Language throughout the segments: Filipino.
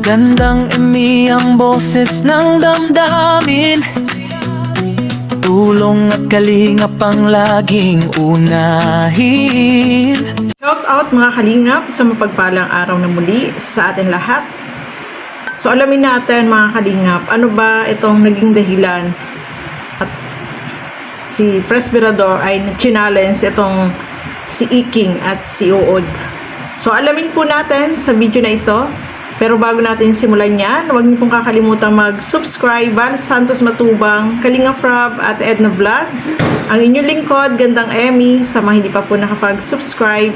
Magandang imi ang boses ng damdamin, tulong at kalingap ang laging unahin. Shout out mga kalingap sa mapagpalang araw na muli sa atin lahat. So alamin natin mga kalingap, ano ba itong naging dahilan at si Presbyrador ay challenge itong si Iking at si Uod. So alamin po natin sa video na ito. Pero bago natin simulan yan, huwag niyo pong kakalimutan mag-subscribe. Val Santos Matubang, Kalinga Frab at Edna Vlog. Ang inyong lingkod, Gandang Emmy. Sa mga hindi pa po nakapag-subscribe,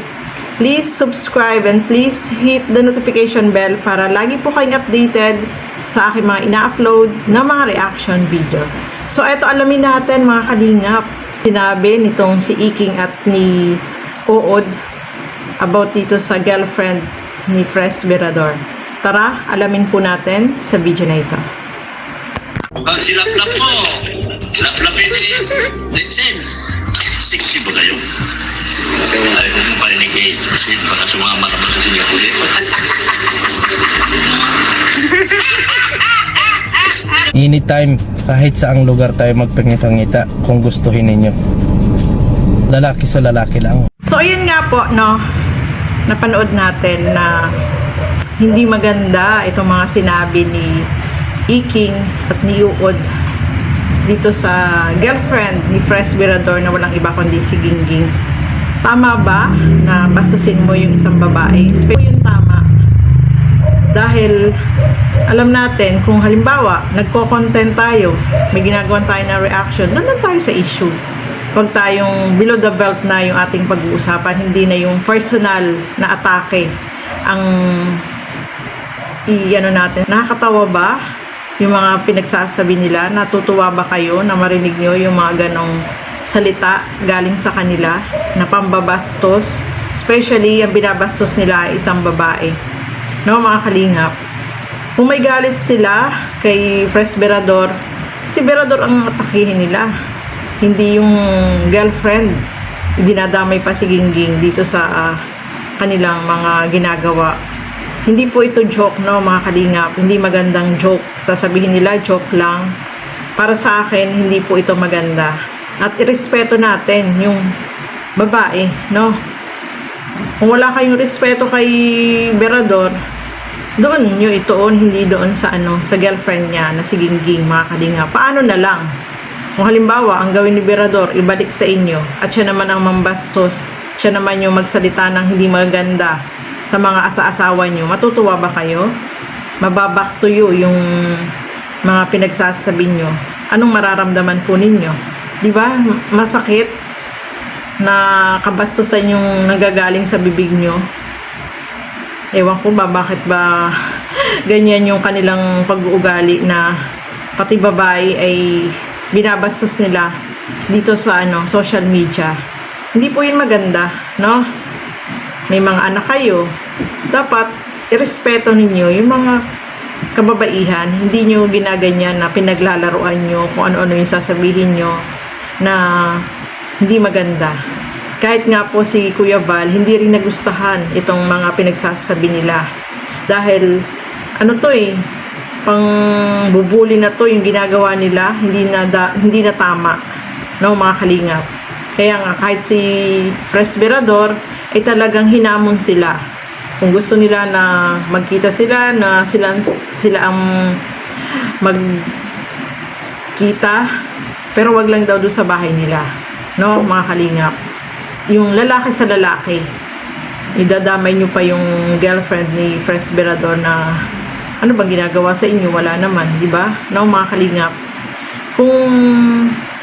please subscribe and please hit the notification bell para lagi po kayong updated sa aking mga ina-upload na mga reaction video. So eto, alamin natin mga kalingap. Sinabi nitong si Iking at ni Uod about dito sa girlfriend ni Presbyrador. Tara, alamin po natin sa video na ito. Silaplap mo. Silaplapin si Linsen. Sexy ba kayo? Ayaw mo parinig kay Linsen. Baka sumama naman sa sinya ulit. Anytime, kahit saang lugar tayo magpangita-ngita kung gustuhin ninyo. Lalaki sa lalaki lang. So, ayun nga po, no? Napanood natin na hindi maganda itong mga sinabi ni Iking at ni Uod dito sa girlfriend ni Presbyrador na walang iba kundi si Gingging. Tama ba na bastusin mo yung isang babae? Yun tama. Dahil alam natin kung halimbawa nagko-content tayo, may ginagawa tayo na reaction, doon lang tayo sa issue. Huwag tayong below the belt na yung ating pag-uusapan, hindi na yung personal na atake ang natin. Nakakatawa ba yung mga pinagsasabi nila? Natutuwa ba kayo na marinig nyo yung mga ganong salita galing sa kanila na pambabastos? Especially ang binabastos nila ay isang babae. No, mga kalingap, kung may galit sila kay Presbyrador, si Berador ang atakihin nila, hindi yung girlfriend. Dinadamay pa si Gingging dito sa kanilang mga ginagawa. Hindi po ito joke, no, mga kalingap. Hindi magandang joke. Sasabihin nila joke lang. Para sa akin, hindi po ito maganda. At irespeto natin yung babae, no. Kung wala kayong respeto kay Berador, doon nyo itoon, hindi doon sa sa girlfriend niya na si Gingging, mga kalingap. Paano na lang? Kung halimbawa, ang gawin ni Berador, ibalik sa inyo, at siya naman ang mambastos, siya naman yung magsalita ng hindi maganda sa mga asa-asawa nyo, matutuwa ba kayo? Mababak to you yung mga pinagsasabi nyo. Anong mararamdaman po ninyo? Diba? Masakit na kabastusan yung nagagaling sa bibig nyo. Ewan ko ba, bakit ba ganyan yung kanilang pag-uugali na pati babae ay binabastos nila dito sa social media. Hindi po yun maganda, no? May mga anak kayo, dapat irespeto ninyo yung mga kababaihan. Hindi nyo ginaganyan na pinaglalaruan nyo kung ano-ano yung sasabihin nyo na hindi maganda. Kahit nga po si Kuya Val, hindi rin nagustahan itong mga pinagsasabi nila. Dahil, pang bubuli na to yung ginagawa nila, hindi na tama, no, mga kalingap. Kaya nga, kahit si Presbyrador ay talagang hinamon sila. Kung gusto nila na magkita sila, na sila ang magkita, pero wag lang daw doon sa bahay nila, no, mga kalingap. Yung lalaki sa lalaki, idadamay nyo pa yung girlfriend ni Presbyrador na ano bang ginagawa sa inyo? Wala naman, di ba? No, mga kalingap. Kung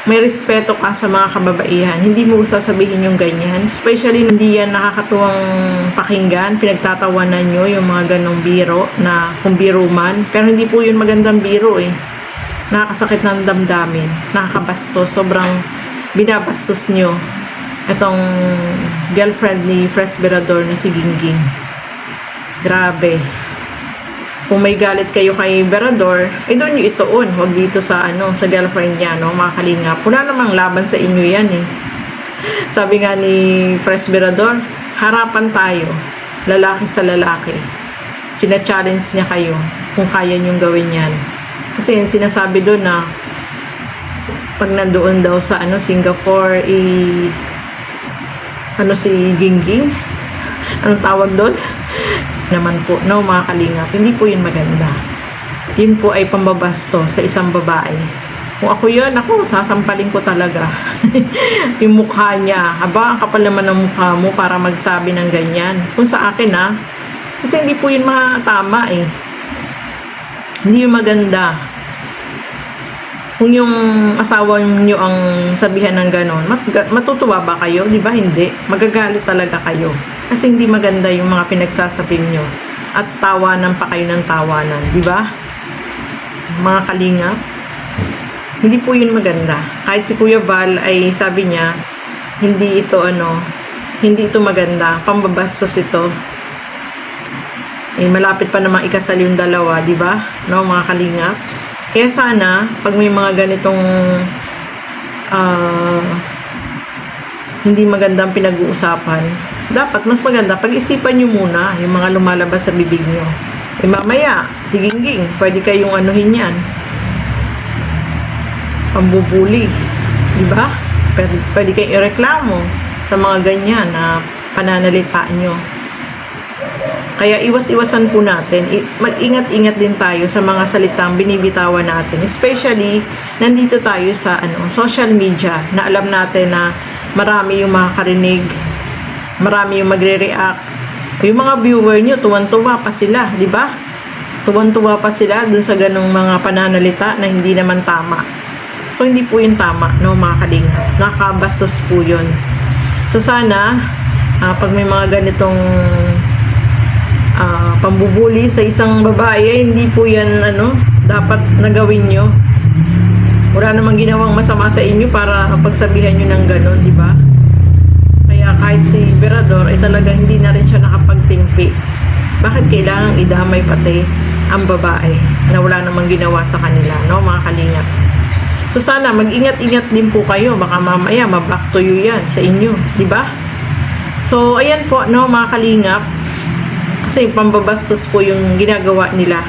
may respeto ka sa mga kababaihan, hindi mo sasabihin yung ganyan. Especially, hindi yan nakakatuwang pakinggan. Pinagtatawanan nyo yung mga ganong biro na kung biro man. Pero hindi po yun magandang biro eh. Nakakasakit ng damdamin. Nakakabastos. Sobrang binabastos nyo itong girlfriend ni Presbyrador na si Gingging. Grabe. Kung may galit kayo kay Berador, doon nyo itoon. Huwag dito sa sa girlfriend niya, no, mga kalingap. Wala namang laban sa inyo yan eh. Sabi nga ni Presbyrador, harapan tayo, lalaki sa lalaki. china-challenge niya kayo kung kaya niyong gawin yan. Kasi yung sinasabi doon na pag nandoon daw sa Singapore, si Gingging? Anong tawag doon? Naman po, no, mga kalingap, hindi po yun maganda. Yun po ay pambabasto sa isang babae. Kung ako yun, sasampalin ko talaga. Yung mukha niya. Aba, ang kapal naman ng mukha mo para magsabi ng ganyan. Kung sa akin, kasi hindi po yun tama eh. Hindi yun maganda. Kung yung asawa niyo ang sabihan ng ganon, matutuwa ba kayo? Di ba hindi? Magagalit talaga kayo. Kasi hindi maganda yung mga pinagsasabi niyo. At tawanan pa kayo ng tawanan. Di ba? Mga kalingap. Hindi po yun maganda. Kahit si Kuya Val ay sabi niya, hindi ito maganda. Pambabastos ito. Malapit pa namang ikasal yung dalawa, di ba? No, mga kalingap. Kaya sana, pag may mga ganitong hindi magandang pinag-uusapan, dapat mas maganda, pag-isipan nyo muna yung mga lumalabas sa bibig nyo. Mamaya, si Gingging, pwede kayong anuhin yan. Pambubuli. Diba? Pwede kayong ireklamo sa mga ganyan na pananalita nyo. Kaya iwas-iwasan po natin. Mag-ingat-ingat din tayo sa mga salitang binibitawan natin. Especially, nandito tayo sa social media na alam natin na marami yung makakarinig, marami yung magre-react. Yung mga viewer nyo, tuwan-tuwa pa sila, di ba? Tuwan-tuwa pa sila dun sa ganong mga pananalita na hindi naman tama. So, hindi po yun tama, no, mga kalingap. Nakakabastos po yun. So, sana, pag may mga ganitong pambubuli sa isang babae, hindi po yan dapat nagawin nyo. Wala namang ginawang masama sa inyo para pagsabihan nyo ng gano'n, di ba? Kaya kahit si Berador ay talaga hindi na rin siya nakapagtimpi. Bakit kailangang idamay pati ang babae na wala namang ginawa sa kanila, no, mga kalingap? So sana mag-ingat-ingat din po kayo, baka mamaya ma-back to you yan sa inyo, di ba? So ayan po, no, mga kalingap. Kasi pambabastos po yung ginagawa nila.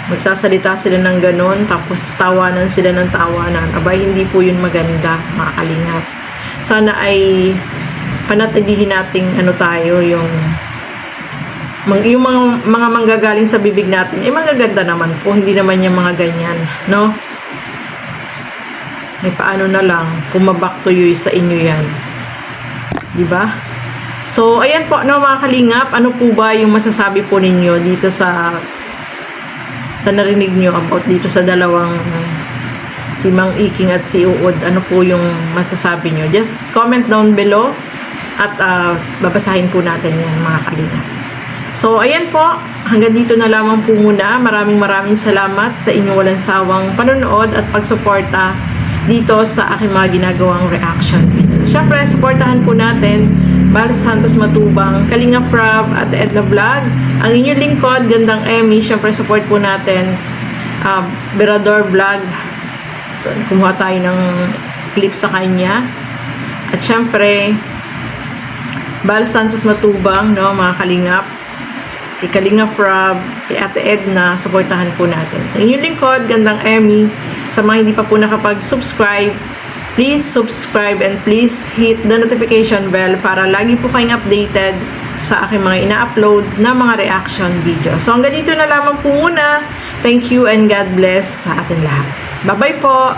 Magsasalita sila ng ganon, tapos tawanan sila ng tawanan. Abay, hindi po yun maganda, mga kalingap. Sana ay panatilihin nating tayo, yung mga manggagaling sa bibig natin, magaganda naman po, hindi naman yung mga ganyan, no? Ay paano na lang, kung ma-back to you sa inyo yan. Diba? So, ayan po, no, mga kalingap, ano po ba yung masasabi po ninyo dito sa narinig nyo about dito sa dalawang si Mang Iking at si Uod? Ano po yung masasabi nyo? Just comment down below at babasahin po natin yan, mga kalingap. So, ayan po, hanggang dito na lamang po muna. Maraming salamat sa inyong walang sawang panonood at pagsuporta dito sa aking mga ginagawang reaction video. Siyempre, supportahan po natin Val Santos Matubang, Kalinga Prab at Edna Vlog. Ang inyong lingkod, Gandang Emmy. Siyempre, support po natin Berador Vlog. So, kumuha tayo ng clip sa kanya. At siyempre, Val Santos Matubang, no, mga kalingap. Kay Kalinga Prab, kay Ate Edna, supportahan po natin. Ang inyong lingkod, Gandang Emmy. Sa mga hindi pa po nakapag-subscribe, please subscribe and please hit the notification bell para lagi po kayong updated sa aking mga ina-upload na mga reaction video. So hanggang dito na lamang po muna. Thank you and God bless sa ating lahat. Bye-bye po!